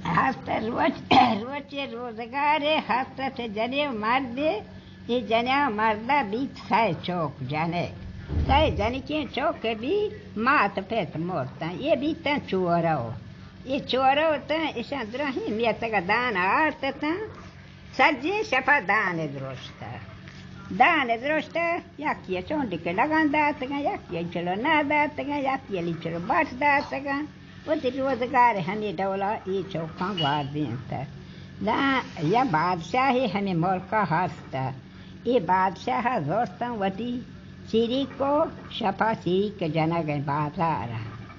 हस्त रोचे रोजगारे हस्त जने मर्दे ये जने मर्दा बीच साय चौक जाने साय जन के चौक के भी मात पेट मोरता ये भी ता चोरो ये चोरो ता इसा द्रही मियत का दान आर्त ता सज्जे शपा दान द्रोष्टा याकिया चोंडी के लगान दातगा याकिया चलो ना दातगा याकिया ली चलो बाट दातगा वो रोजगार हमें डोला ये चौका ग्वार देता दा या बादशाही हमें मोरका हंसता ये बादशाह जोरता वती सीरी को शपा सीरी के जना गए बाजार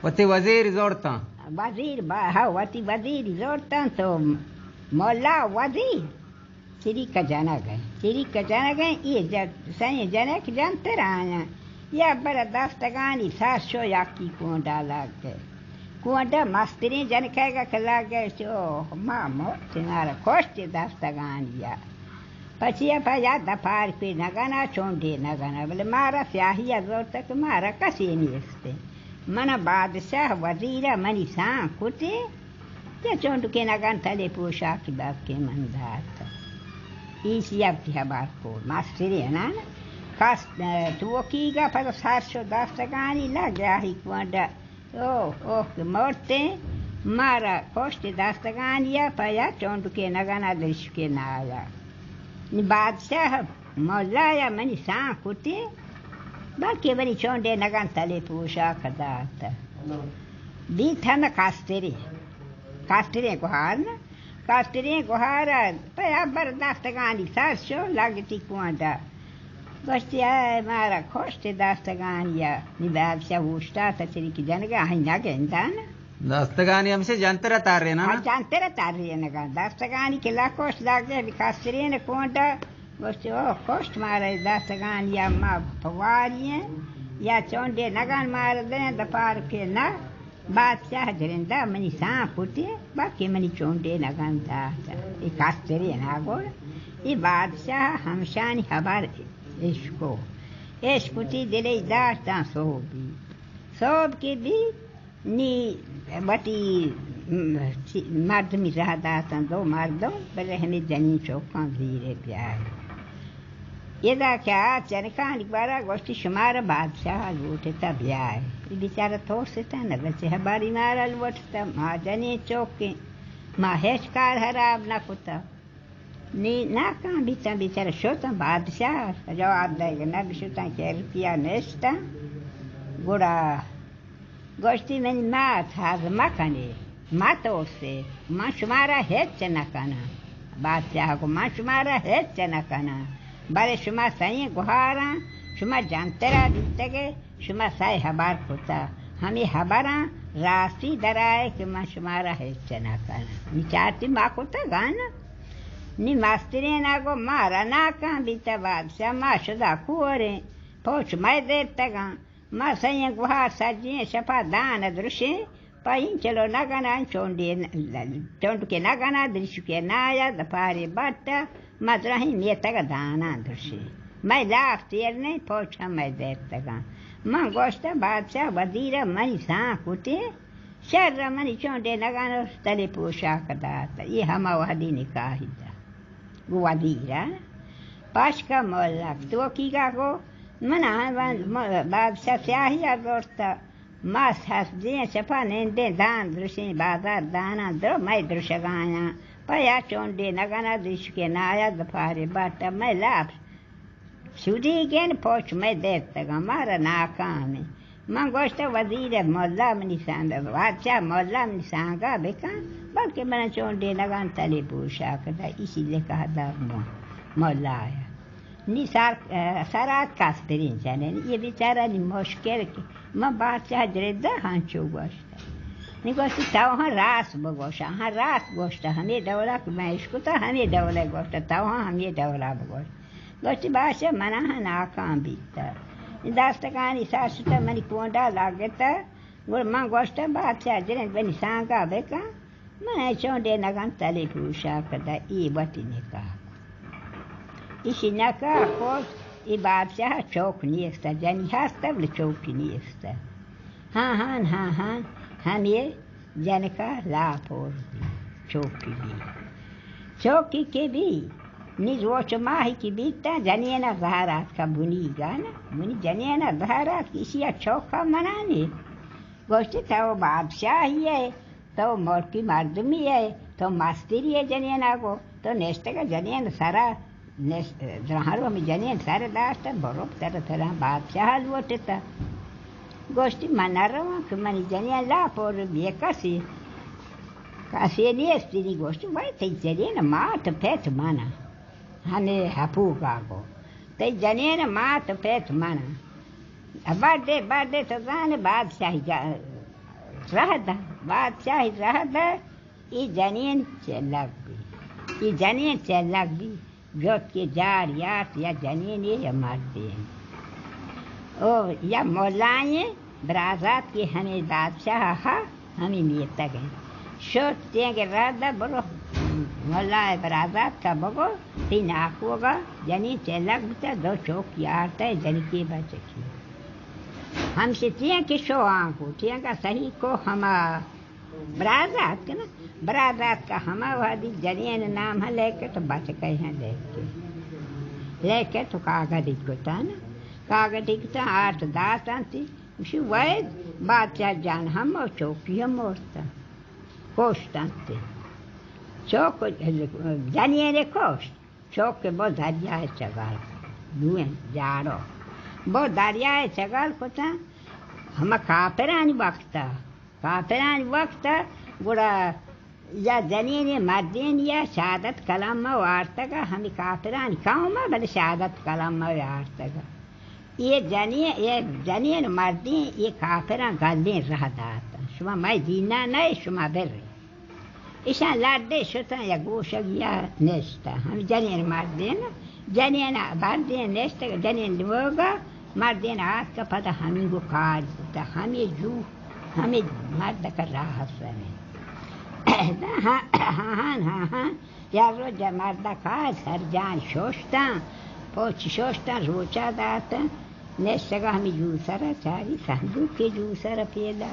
वती वजीर जोड़ता वजीर हाँ वती वजीर जोरता तो मौला वजीर सीरी का जना गए ये सही जनक जानते रहा या बड़ा दस्तगानी 700 याकी को डाला गए कुआंटा मास्तरी जन कहेगा खिला गए जो मामो तुम्हारा खोस्ट दस्तगानिया पचिया पाया दफार पे नगाना चोंडे नगाना बोले मारा स्याहिया जोर तक मारा कसी नहीं इसते मन बादशाह वजीरा मनी सा कुटे क्या चोंड के नगान तले पोशाक बाप के मंदात इसी अब बात को मास्तरी है ना कास तो की का पर 700 दस्तगानी लग गया ही कुआंटा ओह मोरते मारा कोष्ट दस्तगानिया पाया चोंड के नगाना दृश्य के नाया बादशाह मौलाया मनी सा कुटे बाकी बनी चोंडे नगान तले पूषा खदात बीथा न कास्तेरे गुहार पाया बर दस्तगानी 700 लगती कुआंटा बस्ती है मारा खोस्ट दस्तगानिया बादशाह उष्टा तचरी की जनगा है ना गेंदान दस्तगानी हमसे जानते रहता रहे ना जानते रहता रहे ना दस्तगानी के ला कोस्ट लागे विकास रे ने कोंडा बस्ती ओ कोस्ट मारे दस्तगानिया मा फवारिये या चोंडे नगान मार दे दपार के ना बादशाह जरिंदा मनी सा पुटे बाकी मनी चोंडे नगान था ये कास्तेरे ना गोड़ ये बादशाह हमशानी खबर इसकुती दिले दास्तां सोब के भी नी बटी मर्द में रहा दास्तां 2 मर्दों बल्ले हमें जनी चौका धीरे प्यार ये दा क्या चरका निबारा गोष्ठी शुमार बादशाह लूटता ब्याह ये बेचारा थोड़ से था न बच्चे हमारी मारा लूटता माँ जनी चौके माँ हेशकार हराब न कुता नी ना कहाँ बेचारा शोता बादशाह जवाब देगा ना बिशुता के रुपया नेस्ता गुड़ा गोश्ती में मात हाज मकने मातो से माँ शुमारा है चनकाना बादशाह को माँ शुमारा है चनकाना बारे शुमा सही गुहारा शुमा जानते रहा दिखते गए शुमा साई हबार होता हमें हबारा राशि दराए कि माँ शुमारा है चनकाना निचारती माँ को था गाना नी मास्तरी ना को मारा ना कहाँ बीता बादशाह माँ शुदा कुरे पोछ मैं देर तगा माँ सही गुहार सजिए शपा दान दृश्य पाइन चलो नगाना चोंड के नगाना दृश्य के नाया दपारे बट्टा मदरही में तक दाना दृश्य मैं लाफ तेर नहीं पोछा मैं देर तगा माँ गोश्त बादशाह वजीर मनी सा कुटे शर्र मनी चोंडे नगाना तले पोशाक दाता ये हम वहदी निकाही गुवादीरा पाश का मोल्ला तो की का को मना बादशाह स्याहिया दोस्ता मास हस दे छपा ने दे दान दृश्य बाजार दाना द्रो मैं दृश्य गाया पया चोंडे नगाना दृश्य के नाया दफारे बाटा मैं लाभ सुधी गेन पोछ मैं देर तक हमारा नाकाम माँ गोश्त वजीर मोल्ला मनी सांगा बादशाह मोल्ला मनी सांगा बेका बल्कि मैंने चोंडे लगान तले पूछा करता इसीलिए कहा था मोल्ला आया नी सारात कास्तरी जाने ये बेचारा नी मुश्किल के माँ बादशाह जरेदा हांचो गोश्त नी गोश्त ताव हाँ रास बगोशा हाँ रास गोश्त हमें डवला मैं इसको तो हमें डवला गोश्त ताव हाँ हमें डवला बगोश्त गोश्त बादशाह मना हाँ नाकाम बीता दस्तगानी 700 मनी कोंडा लागता गुड़ माँ गोश्त बादशाह जरे बनी सांगा बेका मैं चोंडे नगान तले पूछा करता ये बती ने कहा इसी न कहा को ये बादशाह चौक नहीं इसता जनी तब चौक नहीं इसता हाँ हम ये जन का लाभ और चौकी के भी निज वोच माही की बीता जनियना जहरात का बुनी गाना बुनी जनियना जहरात किसी चौका मनाने गोष्ठी तो बादशाही है तो मोरकी मर्दमी है तो मास्टरी है जनियना को तो नेस्ट का जनियन सारा जहारों में जनियन सारे दास्ट बरोब तरह तरह बादशाह लुटता गोष्ठी मना रहा कि मनी जनियन ला पर बेकसी कासी नहीं स्त्री गोष्ठी भाई थे जनियन मात फेट माना हमें हपू कागो ते जनियन मात फेट माना बर्थडे तो जाने बादशाही रहता ये जनियन चलक भी जोत के जार यात या जनियन ये मारते हैं ओ या मौलाए बराजात के हमें बादशाह हमें मियता गए सोचते के राधा बरो मौलाए बराजात का बगो तीन आंखों जनी चलक बिता दो चौक यारता है जन की बच हमसे तिया के शो आंखों तिया का सही को हमा बराजात का ना बराजात का हमा वादी जनियन नाम है लेके तो बच गए हैं लेके तो कागज दिखता ना कागज दिखता 8-10 आंती उसी वैद बादशाह जान हम और चौकी हम औरता कोष्ट आंते चौक जनियन कोष्ट चौक के बहुत दरिया है चगाल दुए जाड़ो बहुत दरिया है चगाल कोता हम कापरानी वक्त गुड़ा या जनियन मर्दीन या शहादत कलम में वार्ता का हमें कापरानी गाँव में बड़े शहादत कलम में वार्ता का ये जनियन मर्दी ये काफिरा गले रह दाता शुमा मैं दीना नहीं शुमा बेर ईशा लाडे शुता या गोशग या नेस्ता हम जनियन मर्दी ना जनियन मर्दी नेस्ता जनियन लोगा मर्दी हाथ का पता हमें को काज होता हमें मर्द कर रहा है हाँ या रोज मर्दा काज हर जान सोचता रोचा दाता नेस्टगा हमें जूसरा चारी संदूक के जूसरा पेदा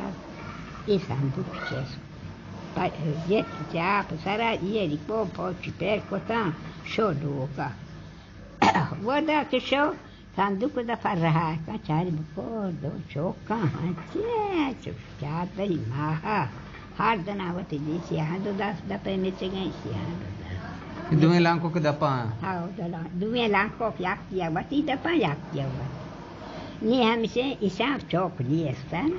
ये संदूक चेस ये चाप सारा ये रिपो पोच पैर कोता शो डोका वो दा के शो संदूक दा फर रहा है का चारी बको दो चौका हाँ क्या तरी माहा हार दनावती जैसे यहाँ दो 10 दपे में से गई सी यहाँ दुए लांको के दपा हाँ दुए लांको याक किया बती दपा याक किया हुआ नहीं हमसे ईसा चौक लिए सन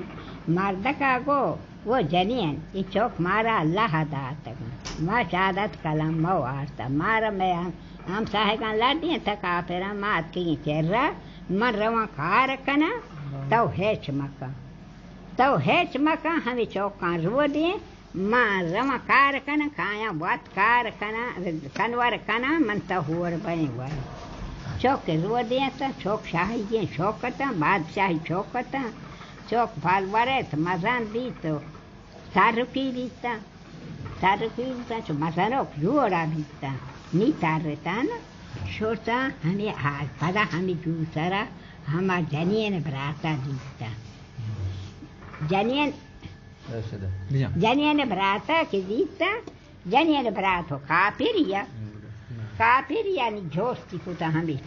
मर्द का गो वो जनियन ये चौक मारा अल्लाह दाता माँ शादत कलम मो आरता मारा मैं हम साहेगा लाडियाँ तक आपेरा मात की चेहरा मन रवा कार कना तो है चमका हमें चौका रो दिए माँ रवा कार कना खाया बात कार कना कनवर कना मन तो हुआ बने हुआ चौक रो दिए तो चौक शाही जी चौकता बादशाही चौकता चौक फाल वरे तो मजान दी तो सारुकी बीता तो मजानो जोड़ा बीता नी तार रहता ना छोटा हमें हाथ पदा हमें दूसरा हमारा जनियन भराता बीता जनियन भराता के बीता जनियन भरात हो काफिर यानी जोस्ती को तो हमें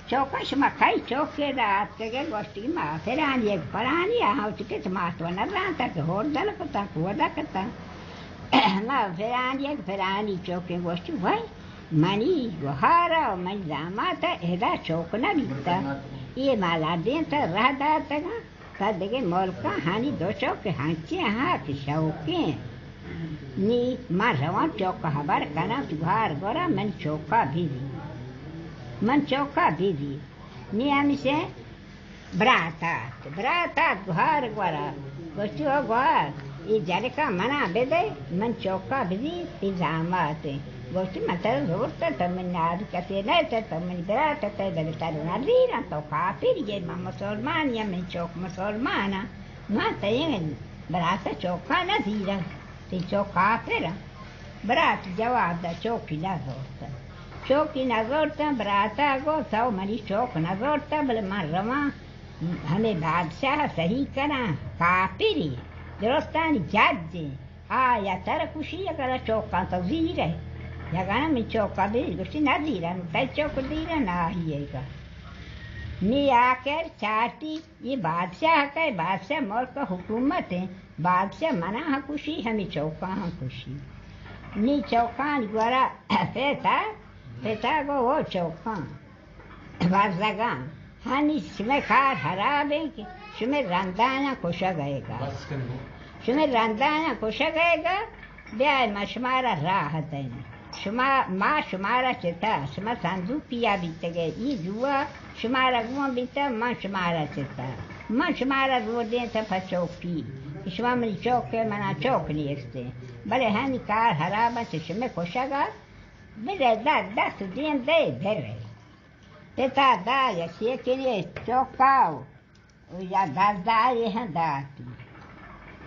चौकश में खाई चौक के रात के गोष्ठी में फिर आनी एक परानी हाँ चुके तो मातवा न रहा कि होर दल करता कोदा करता ना फिर आनी चौक के गोष्ठी भाई मनी गुहारा मन जामा था एदा चौक न बीता ये माला दे तो रह दाता का देखे मोल का हानि दो चौक हाँचे हाँ कि शौके नी माँ रवा चौक हबर कना तुहार गोरा मन चौका भी दी नी हमसे ब्राता गुहार गोरा गोष्ठी हो गुहार ये जरे का मना बेदे मन चौका भी पिजामाते गोष्ठी मतलब रोता तमिलनाडु कते नहीं तो तमिल ब्राता तो दलतारू नादी ना तो काफिर ये माँ मुसलमान या मैं चौक मुसलमान माँ तय ब्राता चौका न धीरा ते चौका फिर ब्रात जवाब दा चौकी न जोड़ता ब्राता को सौ मरी चौक न जोड़ता बोले माँ रवा हमें बादशाह सही करा काफिर दोस्तानी जज या तर कुशी अगर चौका तो वीर है या गाना में चौका भी कुछ ना दीरा नु चौक दीरा ना ही है नी आकर चाटी ये बादशाह का बादशाह मुल्क हुकूमत है बादशाह मना है खुशी हमें चौका है खुशी नी चौका द्वारा पेता को वो चौका बादशाह हानि सुमे खार हरा बेंके सुमे रंदाना खुशा गएगा सुमे रंदाना खुशा गएगा ब्याह मशमारा राहत है माँ शुमारा चिता शुमा संदूक पिया बीत गए ये जुआ शुमारा गुआ बीता माँ शुमारा चिता माँ शुमारा रो दे तो फचौकी शुमा मनी चौक के मना चौक नहीं इससे बड़े हानि कार हरा बस शुमे खुशागा मेरे दस दिन दे धरे तेता दा या के लिए चौकाओ या दादा ये हैं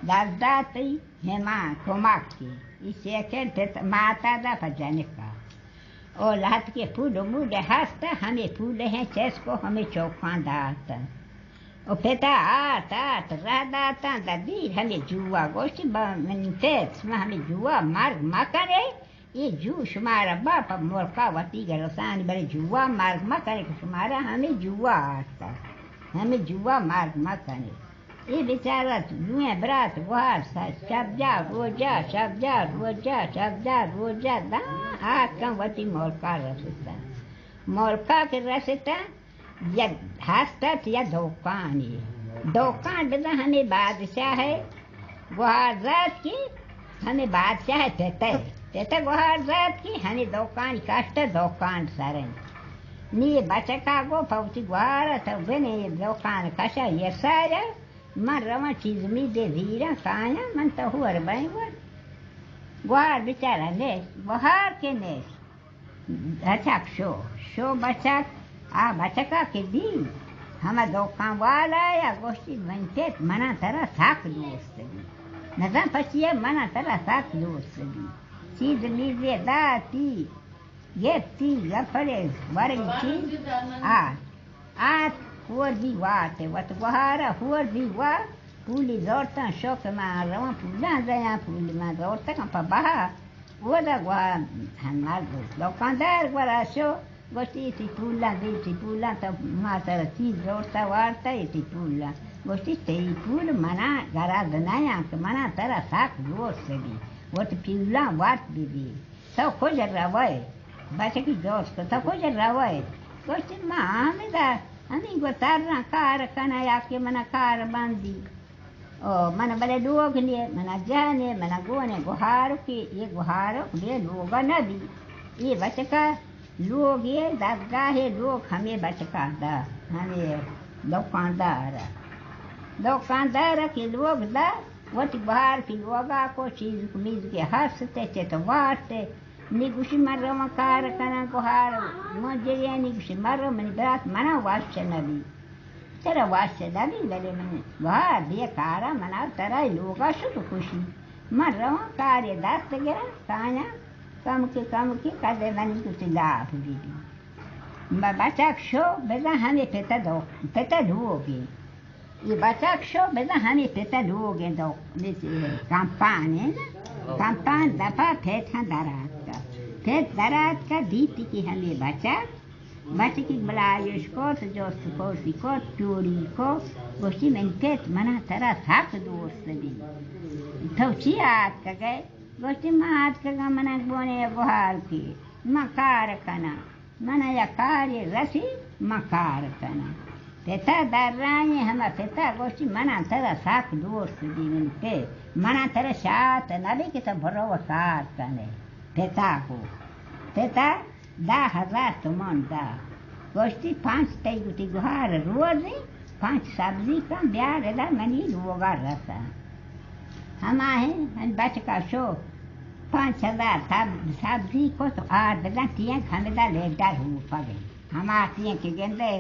दाती हेमा कुमाकी इसे कहते माता दा भजन का और लात के फूल मुझे हंसता हमें फूल हैं चेस को हमें चौका दाता और पिता आता दाता दादी हमें जुआ गोश्त बनते हमें जुआ मार्ग मा करे ये जू शुमारा बाप मोरका वती गलसान बड़े जुआ मार्ग मा करे शुमारा हमें जुआ आता हमें जुआ मार्ग मा करे ये बेचारा जुए बरात वार शब्जा रोजा दा हाथ का वती मोरका रसता मोरका के रसता या हंसता या दुकान बेटा हमें बादशाह है गुहार रात की हमें बादशाह तेते गुहार रात की हमें दुकान कष्ट दुकान सारे नी बचका गो पौती गुहार तो बने दुकान कशा ये सारा मन रवा चीज मी दे वीरा काया मन तो हुआ बैंवर गुहार बेचारा ने गुहार के ने बचक शो बचक आ बचका के दी हम दुकान वाला या गोष्ठी बनते मना तरह साक दोस्त नजर पचिए मना तरह साक दोस्त चीज लीजिए दाती ये ती लफड़े वर्ग चीज आ हुआ भी वाते वत गुहारा हुआ भी वा फूली दौड़ता शौक में रवा फूला दया फूल में दौड़ता का बहा वो दा गुहा हमार दुकानदार वाला शो गोष्ठी थी फूला तो माता चीज दौड़ता वारता थी फूला गोष्ठी तेरी फूल मना घरा बनाया तो मना तरह साक दोस्त भी वो तो फूला वाट भी सब खोज रवाए बच्चे की दोस्त तो खोज रवाए गोष्ठी माँ हमें गोतारना कार कना याके मना कार बांधी ओ मन बड़े लोग लिए मना जाने मना गोने गुहार के ये गुहार ये लोग न भी ये बचका लोग ये दगा है लोग हमें बचका दा हमें दुकानदार के लोग दा वो बाहर की लोगा को चीज मीज के हंसते चे तो वाटते निगुशी मर्रो मकार कना गुहार मजरिया निगुशी मर्रो मनी बरात मना वास्य नबी तेरा वास्य नबी लले मने गुहार दिए कारा मना तेरा लोगा शुभ खुशी मर्रो कार्य दास्त गिरा काया कम के कदे बनी कुछ लाभ दीदी बच्चा शो बेटा हमें पेता ढोगे ये बच्चा शो बेटा हमें पेता ढोगे दो कांपाने कांपान दफा फेंका दरात का दीती की हमें बच की बलायुष को तो जो सुकोसी को चोरी को गोष्ठी में पेट मना तरह थाक दोस्त दी थोची आत का गए गोष्ठी मात का मना बोने गुहार की मकार कना मना या कार्य रसी मकार कना पेता दर्राए हम पेता गोष्ठी मना तरह साक दोस्त दी मन पे मना तरह शात नबी के तो भरोसा कने पेता 10,000 तुमन दा गोष्ठी 5 तैगुटी गुहार रोज 5 सब्जी का ब्याह रेदा मनी लोगा रसा हम आए बच का शो 5,000 सब्जी को तो 8 बजा तिया खमेदा लेदार हो पगे हम आती के गेंदे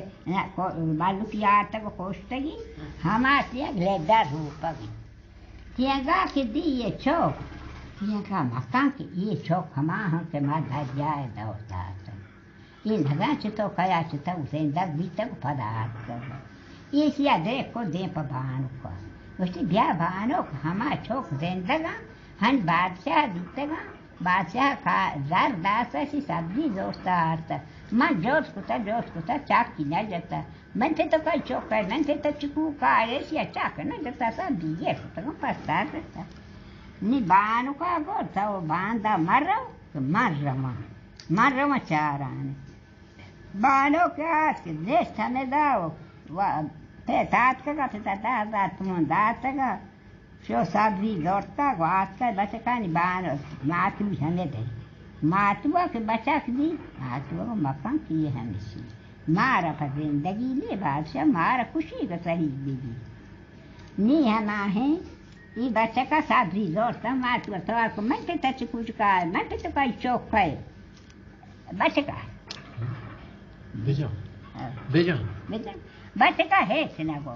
बालू की आट को कोष्टगी हम आती लेदार हो पगे तिया गा के दी ये चौक तिया का मकान के ये चौक हम के माधा जाए दौता ये लगा चितो कया चितो उसे दग भी तक पदार्थ कर ये सिया दे को दे पबान को गोष्टी ब्याह भानो हमा छोक जिंदगा हन बादशाह दितगा बादशाह का जार दास सी सब्जी जोस्ता आरता मन जोश कुता चाक की न जाता मन थे तो कई चौक है मन थे तो चुकू का ऐसी चाक न जाता सब दिए तो पस्ता रहता नी बानु का गो तो बांधा मर रहा चाराने बानो क्या देश थाने दाओ ते तात का तुम दात का शो सब्जी लौटता वात का बचका नहीं बानो मातु हने दे मातुआ के बचा दी मातुआ को मकान किए हमेशा मारा पर जिंदगी ले बादशाह मारा खुशी का सही दीदी नी हना है ये बच्चा का सब्जी लौटता मातुआ तो आपको मैं ते तच कुछ का मैं ते तो कई चौक है बच्चा का बेजा बचका है चिनागो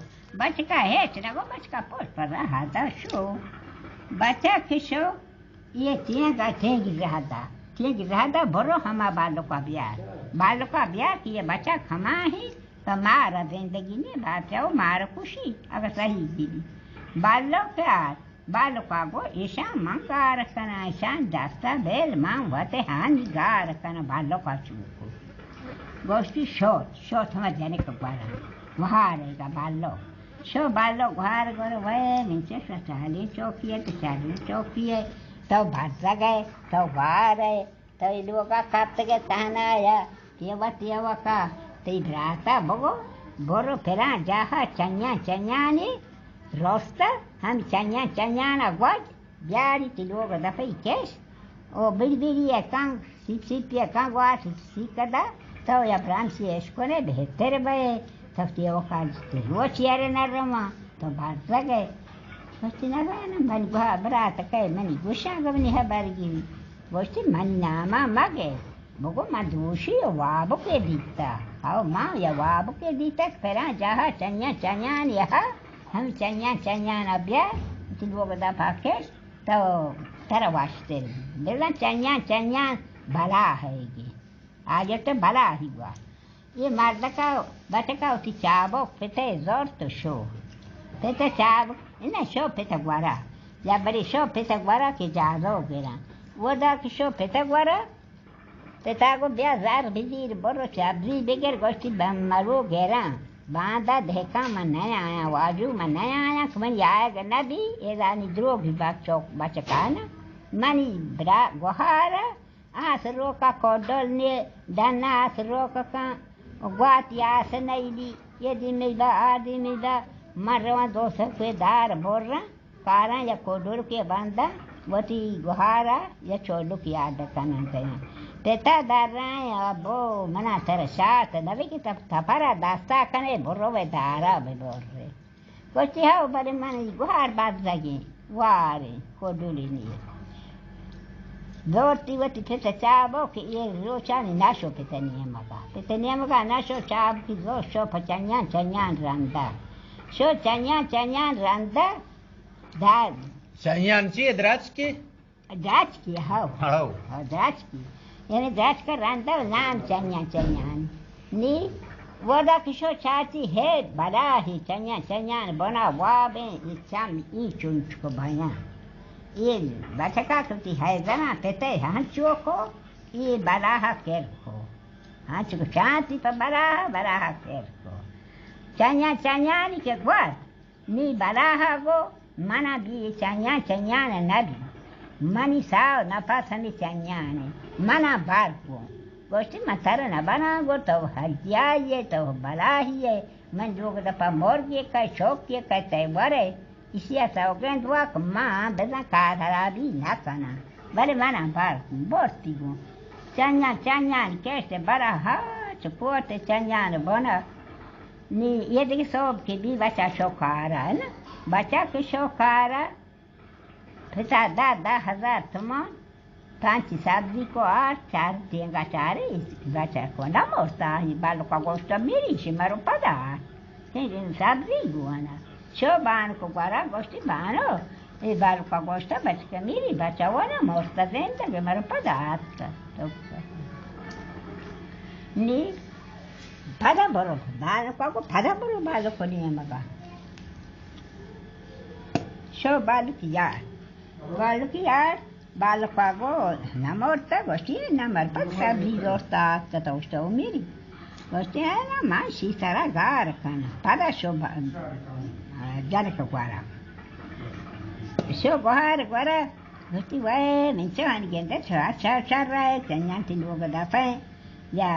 बचका पोस्ट पर रहा था शो बच्चा किशो ये ठेंग रहा था भरो हमा बालों का ब्याह कि ये बच्चा खमा ही तो मारा जिंदगी ने बाचाओ मारा खुशी अगर सही दीदी बालों का गो ईशा मंकार कना ईशान दास्ता बेल मां वते हानि गार कना बालों का चूको गोष्ठी शोट हमारे जाने को बारा वहाँ रहेगा बालो घर गोरे वह नीचे चाली चौकी तो चाली चौकी है तो भाषा गए तो बाहर है तो इन लोगों का कब तक ताना आया तेवा का तो रास्ता बोरो फिरा जहाँ चन्या ने रोस्ता हम चन्या ना गज ब्यारी ती लोग दफे केस ओ बिड़ी है कांग सिप है कांग वास सीकदा तो या ब्रांसी इसको ने बेहतर बे तो तेवा का वो चियारे न रमा तो भाषा गए गोष्टी ना गए ना मन बरात कहे मनी गुस्सा गवनी है बारगी गोष्टी मन नामा मगे बगो मधुशी वाबो के दीता आओ माँ या वाबो के दीता फिरा जहाँ चन्या यह हम चन्या अभ्या लोग दफा के तो तेरा वास्ते बेला चन्या भला है ये आज तो भला ही हुआ ये मर्द का बचका उठी चाबो फिते जोर तो शो फिते चाब इन्हें शो फिते गुआरा या बड़ी शो फिते गुआरा की जादो गेरा वो दा की शो फिते गुआरा पिता को ब्याह जार बिजीर बोरो चाबरी बेगर गोष्ठी मरो गेरा बांधा देखा मन नहीं आया वाजू मन नहीं आया मन आएगा न भी ये रानी द्रोह भी बात चौक बचका ना मनी बड़ा गुहारा आस रोका कोडल ने डना आस रोका का गुआती आस नहीं दी ये दिन नहीं दा आदि नहीं दा मरवा 200 पे दार बोल रहा कारा या कोडोर के बांधा वती गुहारा या छोड़ो की आदत करना चाहिए तेता दाराय अबो मना तेरे साथ नवी की तब थपरा दास्ता कने बोरो वे दारा बे बोल रे कुछ हाउ बड़े मन गुहार बात जागी वारे कोडोली नहीं दोती वती फिर चाबो कि ये रोचानी नाशो पितनिया मगा नाशो चाब की दो शो चन्या रंदा शो चन्या रंदा दाद चन्यांची द्राच की हाउ द्राच की यानी द्राच का रंदा नाम चन्या नी वदा किशो चाची है बड़ा ही चन्या बना वाबे इच्छाम ई चुंच को भया ये बचका कुती है जना तेते हांचो को ये बराहा केर को हांचो को चांती पर बराहा केर को चन्या नी के ग्वार नी बराहा गो मना भी चन्या ने नबी मनी साव नपासनी चन्या ने मना बार को गोष्ठी मतर न बना गो तो हरिया ये तो बला ही है मन लोग दपा मोर के का शौक के कहते बरे इसी ऐसा दुआ माँ बेटा काधरा भी ना करना बड़े माना बार बोलती हूँ चन्या कैसे बड़ा हाथ पोते चन्या बना नी ये देखिए सब के भी बच्चा शौकारा है ना बच्चा के शौकारा फिर 10,000 तुम 5 सब्जी को 8 4 देंगा 4 बच्चा को ना मोस्ता है बालों का गोश्त मेरी से मरो पदा सब्जी गुआना शो बान को गुआरा गोश्ती बानो ये बालों का गोश्त बच के मेरी बच्चा वो ना मोस्ता दें तक मरो पदा का तो नी फदा बरो बालों का को फदा बरो बालों को नहीं मगा show बालुकियार बालुकागो namorta gosti namarpa sabri dosta tatosta umiri gosti era mais sara garkana pada sho janaka gwara sho gwara gosti vai menchani genda chara tanyanti loga da fa ya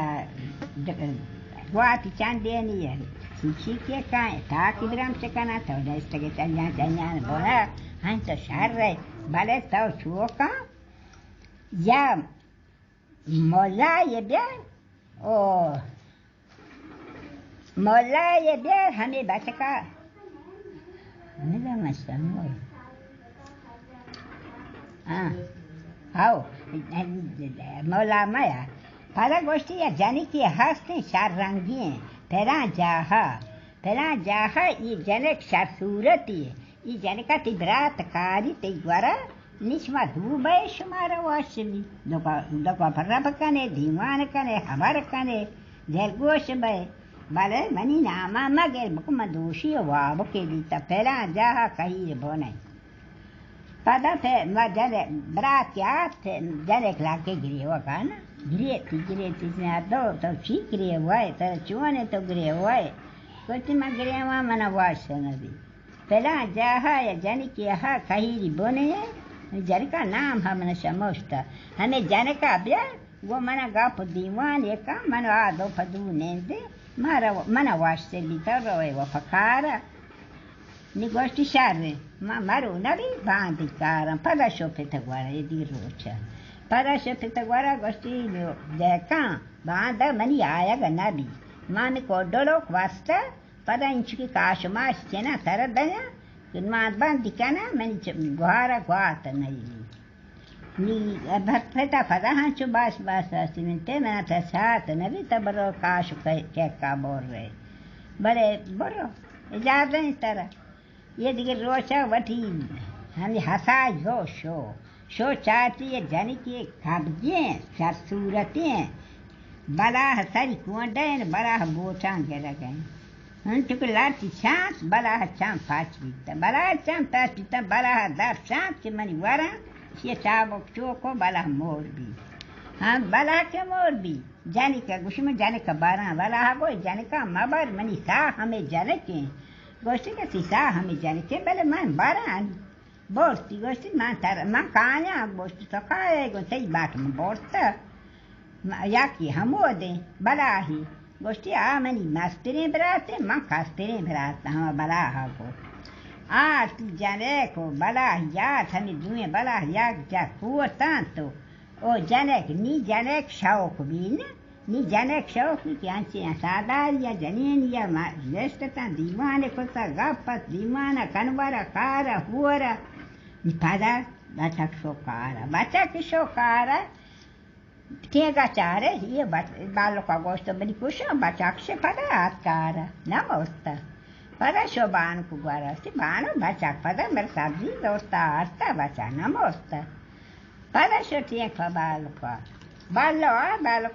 guati chandeni ya Sicchia ta kibram sekana ta desta ke tanya bola hansa sharre baleta chuoka ya mola ye bien o mola ye bien hame bataka nida masamo hao mola maya para gosti ya jani ki haste sharrangi Peran jaha I janek sharsurati I janeka tibrat kari tigwara nishma dubai shumara washmi doka parabakane dimanakane hamarakane jelgoshabai bale mani nama mager bukuma doshi wabuke dita peran jaha kahir bonai pada te ma jane brat ya janek lake griwa kana Gireti na do to chikre vai ta chuane to gre vai koti magre ma mana wasana bi pela jaha ya jani ki ha kahiri bone jani ka naam hamna samosta hame jane ka bya wo mana ga padiwan eka mana ado padu nende mana wasse bi taro e wa fakara ni gosti sharre ma maru nabi bandi karam pada shopeta guara e di rocha Para Shepetagwara Gosti Dekan, Banda Maniaya Ganabi, Mani Kodolo, Vasta, Para Inchuki Kashuma, Stena, Taradana, Kunman Bandicana, Mani Guara Guata Nai. Ni Bapeta Padahanchu Basa, Cimentena, Tassata, Navita Baro Kashu Keka Borre. Bare Boro, Javan Tara. Yedi Rocha, what he, and the Hasa Yosho. Show चाहती है जानी की कब्जे सरसूरते बड़ा सारी कुआं बड़ा बोचा के रखे हम चुके लाती सांस बड़ा चाम पाँच पीता बड़ा चाम पाँच पीता बड़ा दर सांस के मनी वारा ये चाबक चोको बड़ा मोर भी हाँ बड़ा के मोर भी जानी का गुश में जाने का बारह बड़ा गो जाने का मबर मनी सा हमें जाने के गोश्ती का सीसा हमें जाने के पहले मन बारह Borsti, gosti, man kanya, borsti, tokaye, gostei batman, borsta. Jaki, hamode, balahi. Gosti, mani mastere brate, man kastere brate, hama balaha go. Tu janeko, balahi, jat, hami dume, balahi, jak, kuo tanto. O janek, ni janek shauk bin, ni janek shauk, ki anchi asadaria, janenia, restatan, dimane, kota, gapat, dimana, kanvara, kara, huara. Pada bachak shokara tega chare ye balo ka gosto bani kusha bachak she pada atkara namosta pada shoban ku gwara si bano bachak pada mer sabzi dosta arta bacha namosta pada shotie ka balo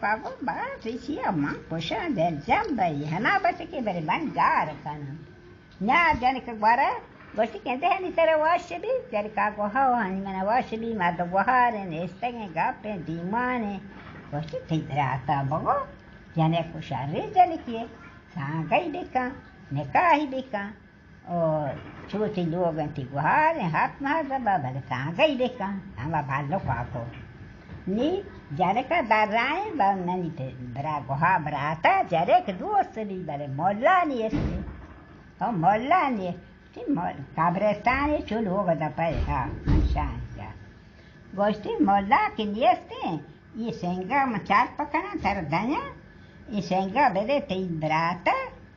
ka go ba risi amma kusha del jambai hana bachke bere ban gar kana na jane ka gwara Gosti कहते हैं नहीं तेरे wash भी तेरे का गोहा वानी मैंने वाश भी मार दो गोहार है इस तक गापे दीमाने गोsti ठीक रहता बगो जाने कुछ आरे जाने किए सांगाई देखा निकाही देखा और छोटे लोग अंती गोहार है हाथ मार दबा भले सांगाई देखा हम बालों को नी जाने का दाराए बावनानी थे बरा गोहा बराता जाने के दोस्त भी भले मोल्ला नहीं ऐसे हम मोल्ला नहीं Cabrestani chulu da paia, Shansha. Gosti molla che nieste, I senga macharpa cana tardania, I senga vedete in brata,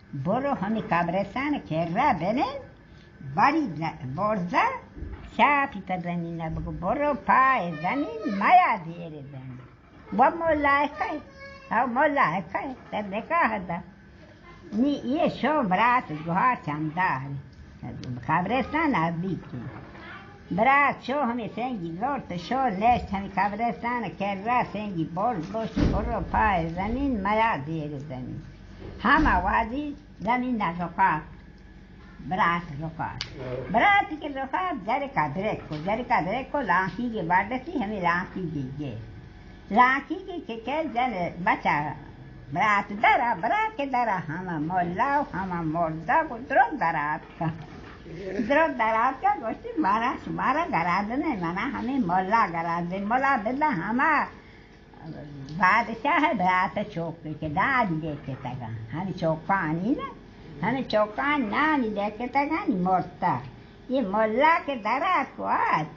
boro hami cabrestani che ra bene, bari borza, sapita danina, boro pa e danin, maya dire dan. Buon molla e fai, molla e fai, per le cahada. Ni io so brata, guarda andare. Cabrestan nabiki. Brat show hame sengi lord show lest hame cabrestan kerra sengi bol bosh boro pai zamin maya dire zamin. Hama wadi zamin nazoka. बरात रुका बरात के रुका जर का देखो lucky के बाडती हमें लाखी दीजिए लाखी के जर बचा बरात के दरा हम मोल्ला हम मोर्दा को द्रोह दरात का गोष्ठी मारा गराद नहीं माना हमें मोल्ला गराद मोला बिल्ला हमा बादशाह है बरात चौक के दाद देखे तगा हमें चौका नहीं ना हमें चौका ना नहीं देखे तगा नहीं मोड़ता ये मोल्ला के दरात को आज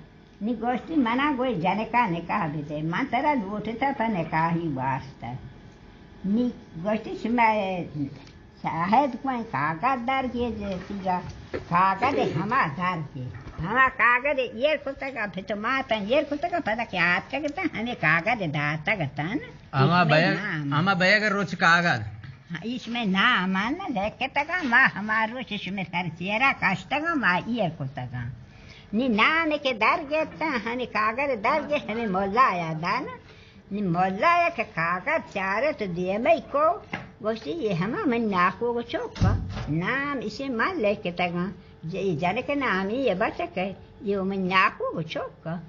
नी गोष्ठी मना कोई जने का निकाह भी दे मां तेरा उठता था निकाह ही वास्ता नी गोष्ठी समय शायद कोई कागज दर के जैसीगा कागज हमा दर के हमा कागज ये कुत्ता का फिर तो माता ये कुत्ता का पता क्या आज का कहता हमें कागज दाता कहता ना हमा भैया का रोज कागज इसमें ना मानना देखे तक माँ हमारो इसमें कर चेहरा कष्ट का माँ ये कुत्ता का नी नाम के दर गेता हमें कागज दर गे हमें मोल्ला आया दाना नी मोल्ला आया के कागज चारे तो दिए मई को गोष्ठी ये हमा मन नाको को चौका नाम इसे मान लेके तगा ये जाने के नाम ही ये बच्चा के ये मन नाको को चौका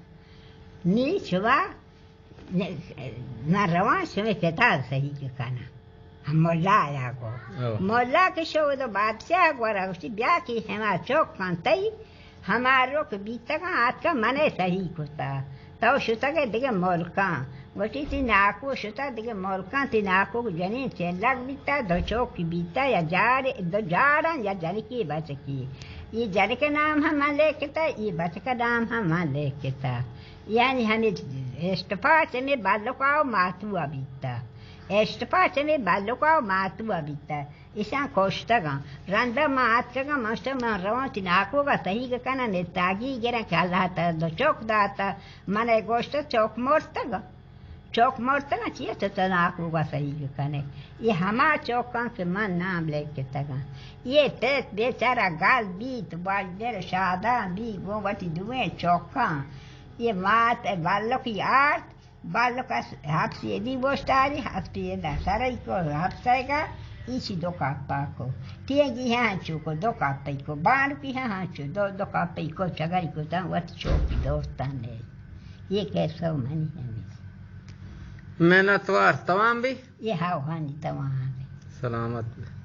नी छुआ ना रवा छुए कहता सही के खाना हम मोल्ला आया को मोल्ला के शो तो बादशाह गोरा गोष्ठी ब्याह की हमारा चौक कांतई हमारो के बीच का हाथ का मने सही होता तो शुता के दिगे मोलका गोटी ती नाको शुता दिगे मोलका ती नाको को जने से लग बीता दो चौक की बीता या दो जाड़ा या जन की बच की ये जन के नाम हम लेके ये बच का नाम हम लेके यानी हमें इस्तीफा से में बालुकाओ मातु अबीता इस्तीफा से में बालुकाओ मातु अबीता इसा कोष्टगा रंदा मातगा मस्त में रवा तिनाको का सही का कना ने तागी गेरा कहलाता दो चौक दाता मने गोष्ट चौक मोड़तगा चाहिए तो तनाको का सही का कने ये हमार चौका के मन नाम लेके तगा ये तेज बेचारा गाल बीत बाजर शादा भी गोवटी दुए चौका ये मात बालों की आर्ट बालों का हाथ दी बोस्टारी हाथ दा सारा को हाथ इसी दो कापा को तेगी हाँ चुको दो कापे को बार की हाँ चु दो कापे को चगाई को ता वत चौकी दोस्ता ने ये कैसा मनी है मैं ना तवार तमाम भी ये हाँ हानी तमाम सलामत